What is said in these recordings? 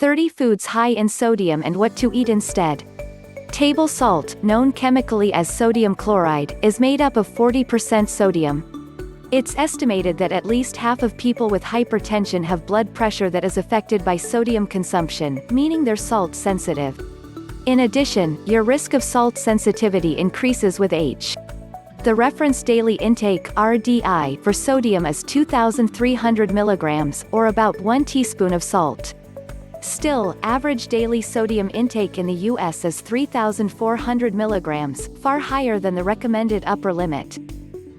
30 foods high in sodium and what to eat instead. Table salt, known chemically as sodium chloride, is made up of 40% sodium. It's estimated that at least half of people with hypertension have blood pressure that is affected by sodium consumption, meaning they're salt sensitive. In addition, your risk of salt sensitivity increases with age. The reference daily intake (RDI) for sodium is 2,300 milligrams, or about 1 teaspoon of salt. Still, average daily sodium intake in the US is 3,400 milligrams, far higher than the recommended upper limit.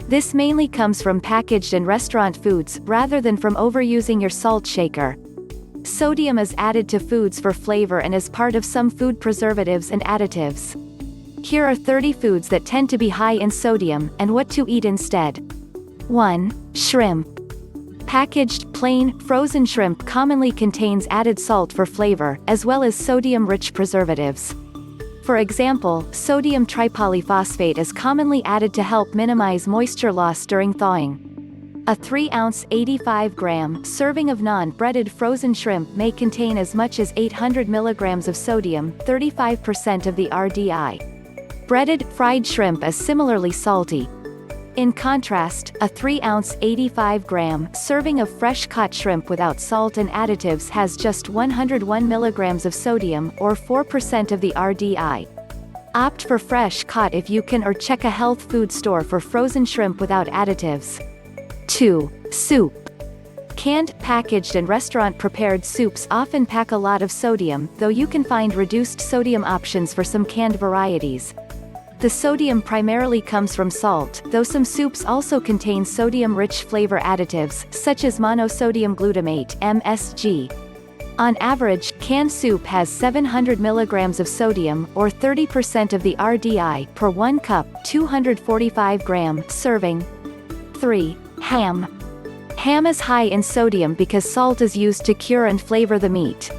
This mainly comes from packaged and restaurant foods, rather than from overusing your salt shaker. Sodium is added to foods for flavor and is part of some food preservatives and additives. Here are 30 foods that tend to be high in sodium, and what to eat instead. 1. Shrimp. Packaged, plain, frozen shrimp commonly contains added salt for flavor, as well as sodium-rich preservatives. For example, sodium tripolyphosphate is commonly added to help minimize moisture loss during thawing. A 3-ounce 85-gram serving of non-breaded frozen shrimp may contain as much as 800 milligrams of sodium, 35% of the RDI. Breaded, fried shrimp is similarly salty. In contrast, a 3-ounce 85-gram serving of fresh-caught shrimp without salt and additives has just 101 milligrams of sodium, or 4% of the RDI. Opt for fresh-caught if you can, or check a health food store for frozen shrimp without additives. 2. Soup. Canned, packaged and restaurant-prepared soups often pack a lot of sodium, though you can find reduced sodium options for some canned varieties. The sodium primarily comes from salt, though some soups also contain sodium-rich flavor additives, such as monosodium glutamate (MSG). On average, canned soup has 700 milligrams of sodium, or 30% of the RDI, per 1 cup, 245-gram serving. 3. Ham. Ham is high in sodium because salt is used to cure and flavor the meat.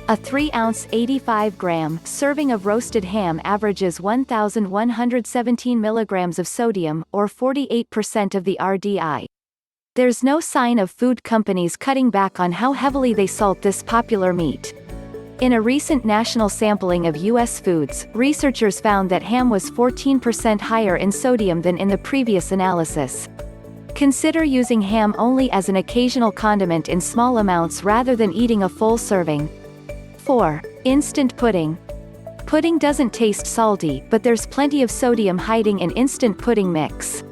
A 3-ounce 85-gram serving of roasted ham averages 1,117 milligrams of sodium, or 48% of the RDI. There's no sign of food companies cutting back on how heavily they salt this popular meat. In a recent national sampling of U.S. foods, researchers found that ham was 14% higher in sodium than in the previous analysis. Consider using ham only as an occasional condiment in small amounts rather than eating a full serving. 4. Instant pudding. Pudding doesn't taste salty, but there's plenty of sodium hiding in instant pudding mix.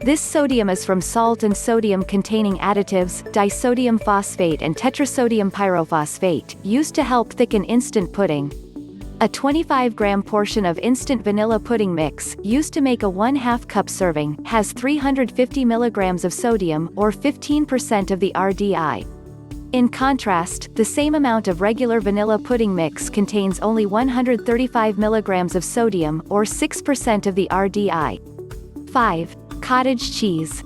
This sodium is from salt and sodium-containing additives, disodium phosphate and tetrasodium pyrophosphate, used to help thicken instant pudding. A 25-gram portion of instant vanilla pudding mix, used to make a 1/2 cup serving, has 350 milligrams of sodium, or 15% of the RDI. In contrast, the same amount of regular vanilla pudding mix contains only 135 milligrams of sodium, or 6% of the RDI. 5. Cottage cheese.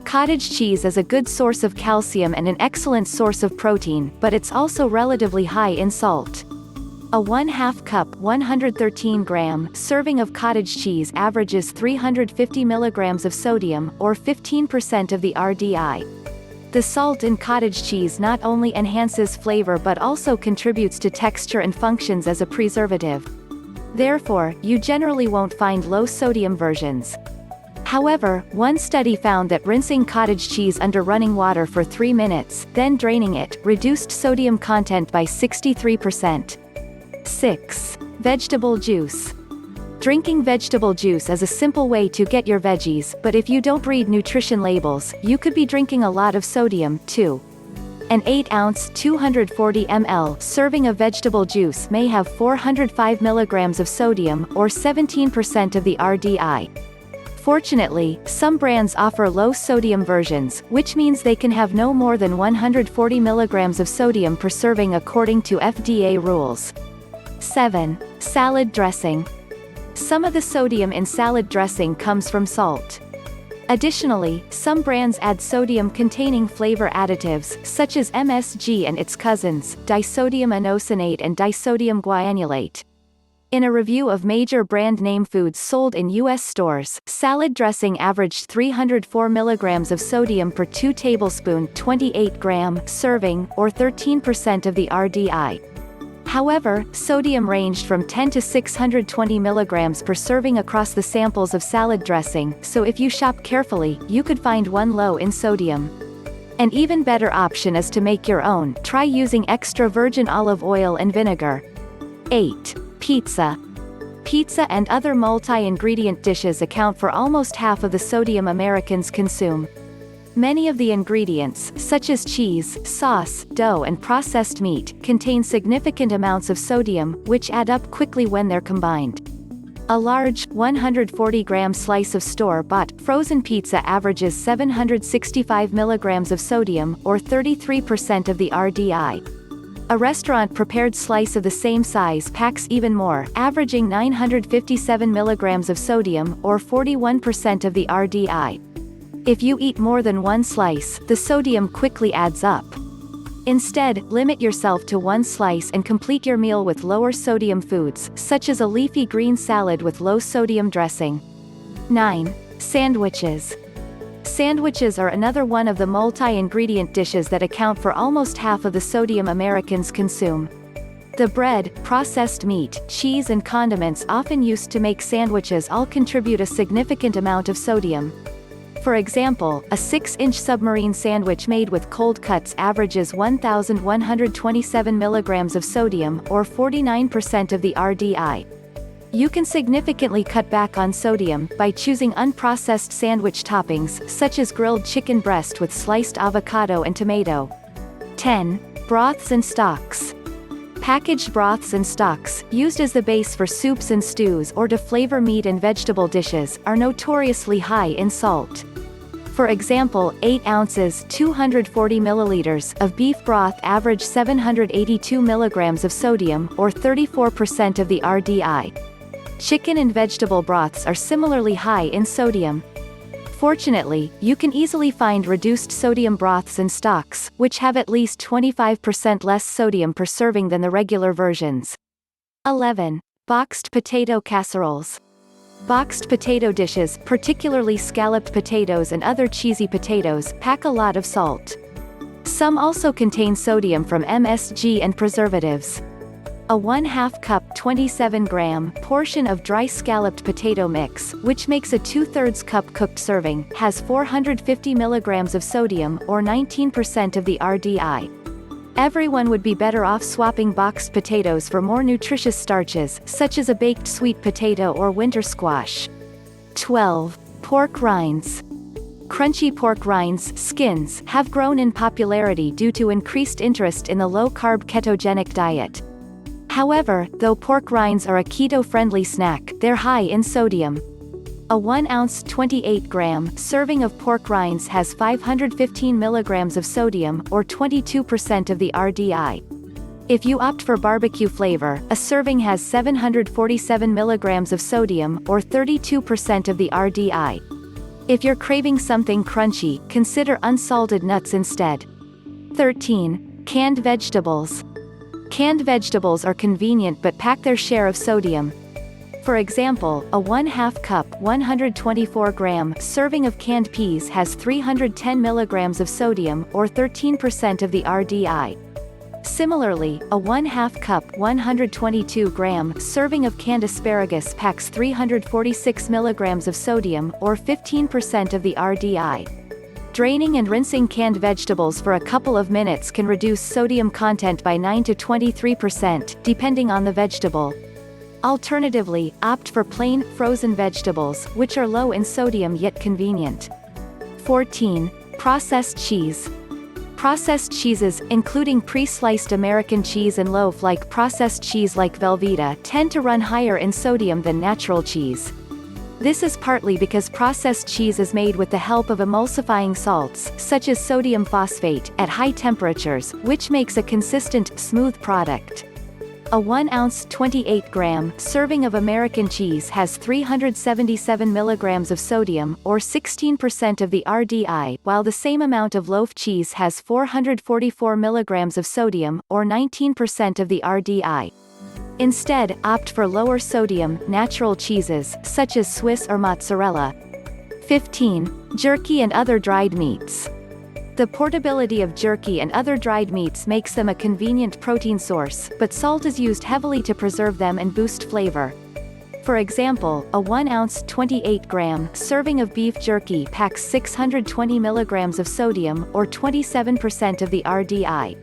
Cottage cheese is a good source of calcium and an excellent source of protein, but it's also relatively high in salt. A 1/2 cup 113-gram serving of cottage cheese averages 350 milligrams of sodium, or 15% of the RDI. The salt in cottage cheese not only enhances flavor but also contributes to texture and functions as a preservative. Therefore, you generally won't find low-sodium versions. However, one study found that rinsing cottage cheese under running water for 3 minutes, then draining it, reduced sodium content by 63%. 6. Vegetable juice. Drinking vegetable juice is a simple way to get your veggies, but if you don't read nutrition labels, you could be drinking a lot of sodium, too. An 8-ounce 240 ml serving of vegetable juice may have 405 milligrams of sodium, or 17% of the RDI. Fortunately, some brands offer low-sodium versions, which means they can have no more than 140 milligrams of sodium per serving according to FDA rules. 7. Salad dressing. Some of the sodium in salad dressing comes from salt. Additionally, some brands add sodium-containing flavor additives, such as MSG and its cousins, disodium inosinate and disodium guanylate. In a review of major brand name foods sold in U.S. stores, salad dressing averaged 304 mg of sodium per 2 tablespoon 28-gram serving, or 13% of the RDI. However, sodium ranged from 10 to 620 mg per serving across the samples of salad dressing, so if you shop carefully, you could find one low in sodium. An even better option is to make your own. Try using extra virgin olive oil and vinegar. 8. Pizza. Pizza and other multi-ingredient dishes account for almost half of the sodium Americans consume. Many of the ingredients, such as cheese, sauce, dough and processed meat, contain significant amounts of sodium, which add up quickly when they're combined. A large, 140-gram slice of store-bought, frozen pizza averages 765 mg of sodium, or 33% of the RDI. A restaurant-prepared slice of the same size packs even more, averaging 957 mg of sodium, or 41% of the RDI. If you eat more than one slice, the sodium quickly adds up. Instead, limit yourself to one slice and complete your meal with lower sodium foods, such as a leafy green salad with low sodium dressing. 9. Sandwiches. Sandwiches are another one of the multi-ingredient dishes that account for almost half of the sodium Americans consume. The bread, processed meat, cheese and condiments often used to make sandwiches all contribute a significant amount of sodium. For example, a 6-inch submarine sandwich made with cold cuts averages 1,127 mg of sodium, or 49% of the RDI. You can significantly cut back on sodium by choosing unprocessed sandwich toppings, such as grilled chicken breast with sliced avocado and tomato. 10. Broths and Stocks. Packaged broths and stocks, used as the base for soups and stews or to flavor meat and vegetable dishes, are notoriously high in salt. For example, 8 ounces 240 milliliters of beef broth average 782 mg of sodium, or 34% of the RDI. Chicken and vegetable broths are similarly high in sodium. Fortunately, you can easily find reduced sodium broths and stocks, which have at least 25% less sodium per serving than the regular versions. 11. Boxed potato casseroles. Boxed potato dishes, particularly scalloped potatoes and other cheesy potatoes, pack a lot of salt. Some also contain sodium from MSG and preservatives. A 1/2 cup 27-gram portion of dry scalloped potato mix, which makes a 2/3 cup cooked serving, has 450 mg of sodium, or 19% of the RDI. Everyone would be better off swapping boxed potatoes for more nutritious starches, such as a baked sweet potato or winter squash. 12. Pork rinds. Crunchy pork rinds, skins, have grown in popularity due to increased interest in the low-carb ketogenic diet. However, though pork rinds are a keto-friendly snack, they're high in sodium. A 1-ounce 28-gram serving of pork rinds has 515 mg of sodium, or 22% of the RDI. If you opt for barbecue flavor, a serving has 747 mg of sodium, or 32% of the RDI. If you're craving something crunchy, consider unsalted nuts instead. 13. Canned vegetables. Canned vegetables are convenient but pack their share of sodium. For example, a 1/2 cup 124-gram serving of canned peas has 310 mg of sodium, or 13% of the RDI. Similarly, a 1/2 cup 122-gram serving of canned asparagus packs 346 mg of sodium, or 15% of the RDI. Draining and rinsing canned vegetables for a couple of minutes can reduce sodium content by 9 to 23%, depending on the vegetable. Alternatively, opt for plain, frozen vegetables, which are low in sodium yet convenient. 14. Processed cheese. Processed cheeses, including pre-sliced American cheese and loaf-like processed cheese like Velveeta, tend to run higher in sodium than natural cheese. This is partly because processed cheese is made with the help of emulsifying salts, such as sodium phosphate, at high temperatures, which makes a consistent, smooth product. A 1-ounce 28-gram serving of American cheese has 377 mg of sodium, or 16% of the RDI, while the same amount of loaf cheese has 444 mg of sodium, or 19% of the RDI. Instead, opt for lower sodium, natural cheeses, such as Swiss or mozzarella. 15. Jerky and other dried meats. The portability of jerky and other dried meats makes them a convenient protein source, but salt is used heavily to preserve them and boost flavor. For example, a 1-ounce 28-gram serving of beef jerky packs 620 milligrams of sodium, or 27% of the RDI.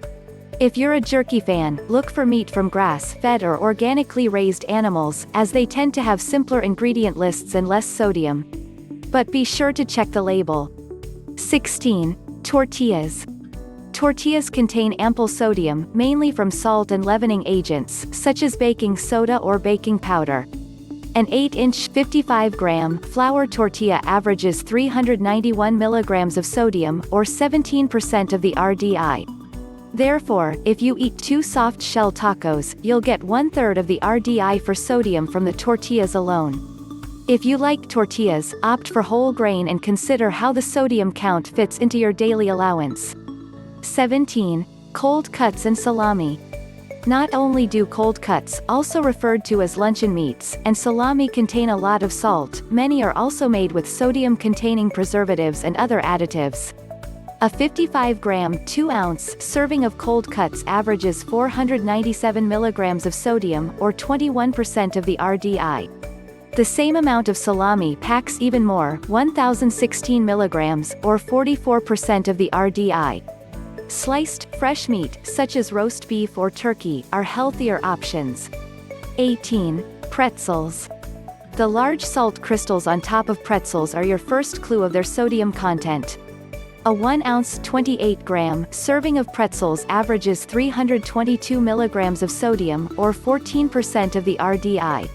If you're a jerky fan, look for meat from grass-fed or organically raised animals, as they tend to have simpler ingredient lists and less sodium. But be sure to check the label. 16. Tortillas. Tortillas contain ample sodium, mainly from salt and leavening agents, such as baking soda or baking powder. An 8-inch 55-gram flour tortilla averages 391 milligrams of sodium, or 17% of the RDI. Therefore, if you eat 2 soft shell tacos, you'll get 1/3 of the RDI for sodium from the tortillas alone. If you like tortillas, opt for whole grain and consider how the sodium count fits into your daily allowance. 17. Cold cuts and salami. Not only do cold cuts, also referred to as luncheon meats, and salami contain a lot of salt, many are also made with sodium-containing preservatives and other additives. A 55-gram 2-ounce serving of cold cuts averages 497 milligrams of sodium, or 21% of the RDI. The same amount of salami packs even more, 1,016 milligrams, or 44% of the RDI. Sliced, fresh meat, such as roast beef or turkey, are healthier options. 18. Pretzels. The large salt crystals on top of pretzels are your first clue of their sodium content. A 1-ounce 28-gram serving of pretzels averages 322 milligrams of sodium, or 14% of the RDI.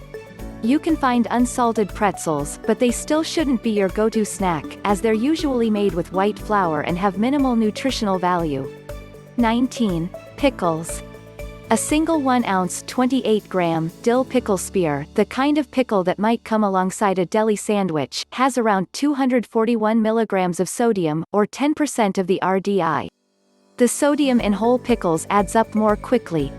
You can find unsalted pretzels, but they still shouldn't be your go-to snack, as they're usually made with white flour and have minimal nutritional value. 19. Pickles. A single 1-ounce 28-gram dill pickle spear, the kind of pickle that might come alongside a deli sandwich, has around 241 milligrams of sodium, or 10% of the RDI. The sodium in whole pickles adds up more quickly.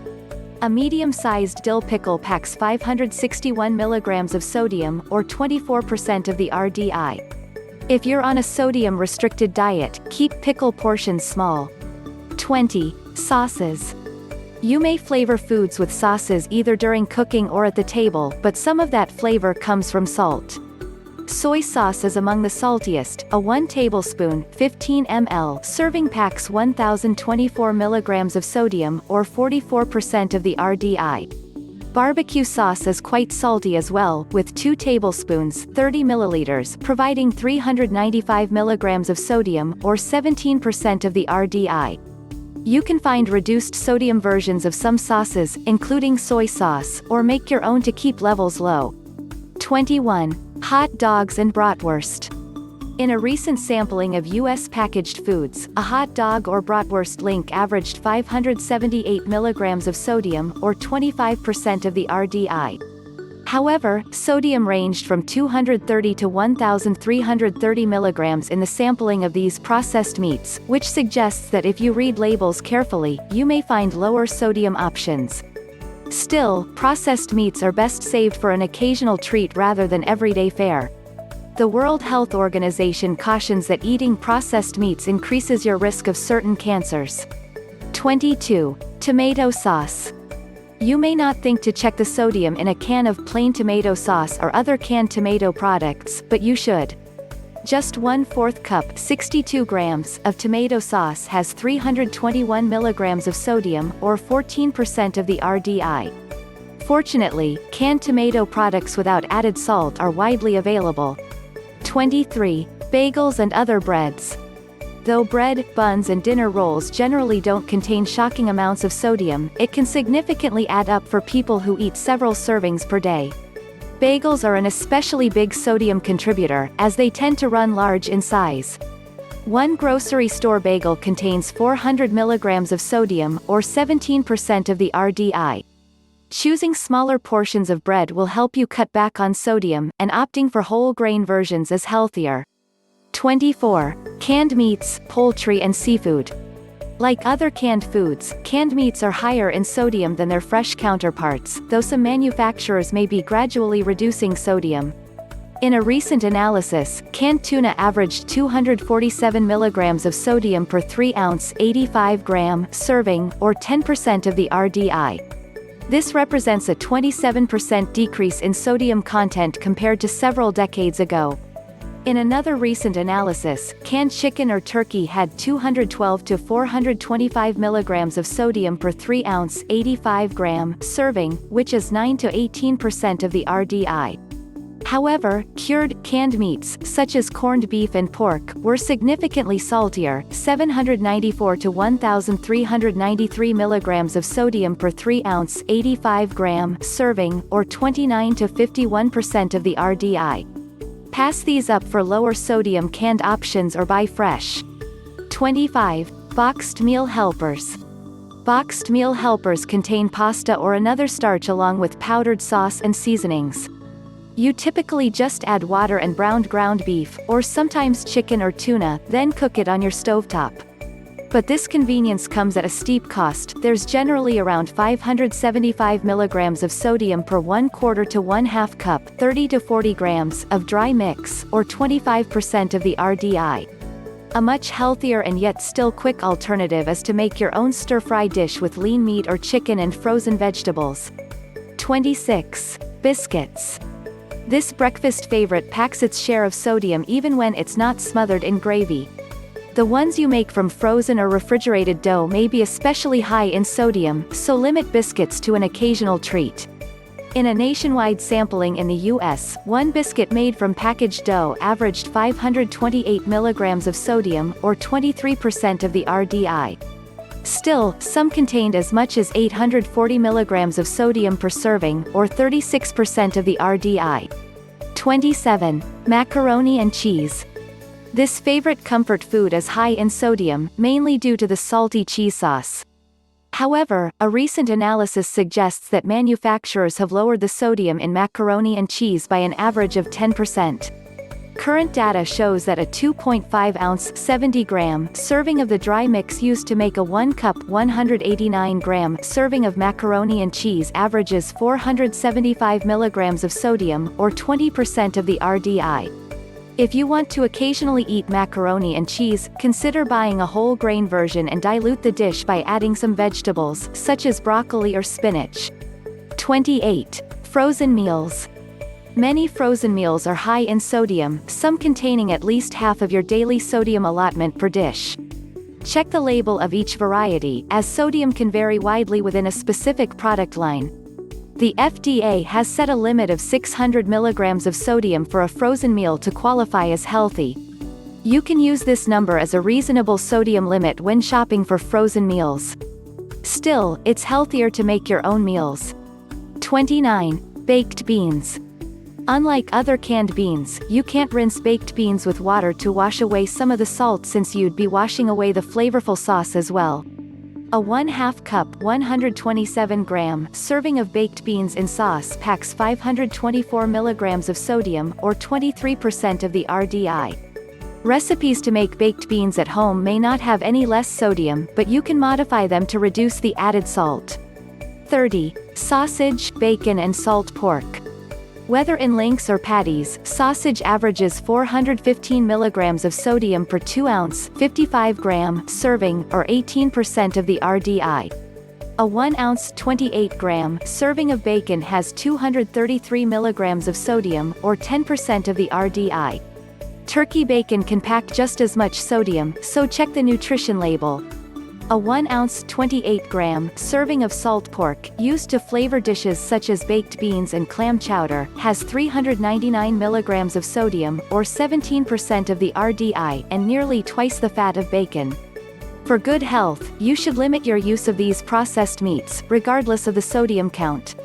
A medium-sized dill pickle packs 561 milligrams of sodium, or 24% of the RDI. If you're on a sodium-restricted diet, keep pickle portions small. 20. Sauces. You may flavor foods with sauces either during cooking or at the table, but some of that flavor comes from salt. Soy sauce is among the saltiest. A 1 tablespoon 15 ml serving packs 1,024 milligrams of sodium, or 44% of the RDI. Barbecue sauce is quite salty as well, with 2 tablespoons 30 milliliters providing 395 milligrams of sodium, or 17% of the RDI. You can find reduced sodium versions of some sauces, including soy sauce, or make your own to keep levels low. 21. Hotdogs and Bratwurst. In a recent sampling of U.S. packaged foods, a hot dog or bratwurst link averaged 578 milligrams of sodium, or 25% of the RDI. However, sodium ranged from 230 to 1,330 milligrams in the sampling of these processed meats, which suggests that if you read labels carefully, you may find lower sodium options. Still, processed meats are best saved for an occasional treat rather than everyday fare. The World Health Organization cautions that eating processed meats increases your risk of certain cancers. 22. Tomato sauce. You may not think to check the sodium in a can of plain tomato sauce or other canned tomato products, but you should. Just 1/4 cup 62 grams of tomato sauce has 321 milligrams of sodium, or 14% of the RDI. Fortunately, canned tomato products without added salt are widely available. 23. Bagels and other breads. Though bread, buns and dinner rolls generally don't contain shocking amounts of sodium, it can significantly add up for people who eat several servings per day. Bagels are an especially big sodium contributor, as they tend to run large in size. One grocery store bagel contains 400 milligrams of sodium, or 17% of the RDI. Choosing smaller portions of bread will help you cut back on sodium, and opting for whole grain versions is healthier. 24. Canned meats, poultry and seafood. Like other canned foods, canned meats are higher in sodium than their fresh counterparts, though some manufacturers may be gradually reducing sodium. In a recent analysis, canned tuna averaged 247 mg of sodium per 3-ounce 85-gram serving, or 10% of the RDI. This represents a 27% decrease in sodium content compared to several decades ago. In another recent analysis, canned chicken or turkey had 212 to 425 mg of sodium per 3-ounce 85-gram serving, which is 9 to 18% of the RDI. However, cured, canned meats, such as corned beef and pork, were significantly saltier, 794 to 1,393 mg of sodium per 3-ounce 85-gram serving, or 29 to 51% of the RDI. Pass these up for lower sodium canned options or buy fresh. 25. Boxed meal helpers. Boxed meal helpers contain pasta or another starch along with powdered sauce and seasonings. You typically just add water and browned ground beef, or sometimes chicken or tuna, then cook it on your stovetop. But this convenience comes at a steep cost. There's generally around 575 mg of sodium per 1/4 to 1/2 cup 30 to 40 grams of dry mix, or 25% of the RDI. A much healthier and yet still quick alternative is to make your own stir-fry dish with lean meat or chicken and frozen vegetables. 26. Biscuits. This breakfast favorite packs its share of sodium even when it's not smothered in gravy. The ones you make from frozen or refrigerated dough may be especially high in sodium, so limit biscuits to an occasional treat. In a nationwide sampling in the U.S., one biscuit made from packaged dough averaged 528 mg of sodium, or 23% of the RDI. Still, some contained as much as 840 mg of sodium per serving, or 36% of the RDI. 27. Macaroni and cheese. This favorite comfort food is high in sodium, mainly due to the salty cheese sauce. However, a recent analysis suggests that manufacturers have lowered the sodium in macaroni and cheese by an average of 10%. Current data shows that a 2.5-ounce 70-gram serving of the dry mix used to make a 1-cup 189-gram serving of macaroni and cheese averages 475 mg of sodium, or 20% of the RDI. If you want to occasionally eat macaroni and cheese, consider buying a whole grain version and dilute the dish by adding some vegetables, such as broccoli or spinach. 28. Frozen meals. Many frozen meals are high in sodium, some containing at least half of your daily sodium allotment per dish. Check the label of each variety, as sodium can vary widely within a specific product line. The FDA has set a limit of 600 mg of sodium for a frozen meal to qualify as healthy. You can use this number as a reasonable sodium limit when shopping for frozen meals. Still, it's healthier to make your own meals. 29. Baked beans. Unlike other canned beans, you can't rinse baked beans with water to wash away some of the salt, since you'd be washing away the flavorful sauce as well. A 1/2 cup 127-gram serving of baked beans in sauce packs 524 mg of sodium, or 23% of the RDI. Recipes to make baked beans at home may not have any less sodium, but you can modify them to reduce the added salt. 30. Sausage, bacon and salt pork. Whether in links or patties, sausage averages 415 mg of sodium per 2-ounce 55-gram serving, or 18% of the RDI. A 1-ounce 28-gram serving of bacon has 233 mg of sodium, or 10% of the RDI. Turkey bacon can pack just as much sodium, so check the nutrition label. A 1-ounce 28-gram serving of salt pork, used to flavor dishes such as baked beans and clam chowder, has 399 mg of sodium, or 17% of the RDI, and nearly twice the fat of bacon. For good health, you should limit your use of these processed meats, regardless of the sodium count.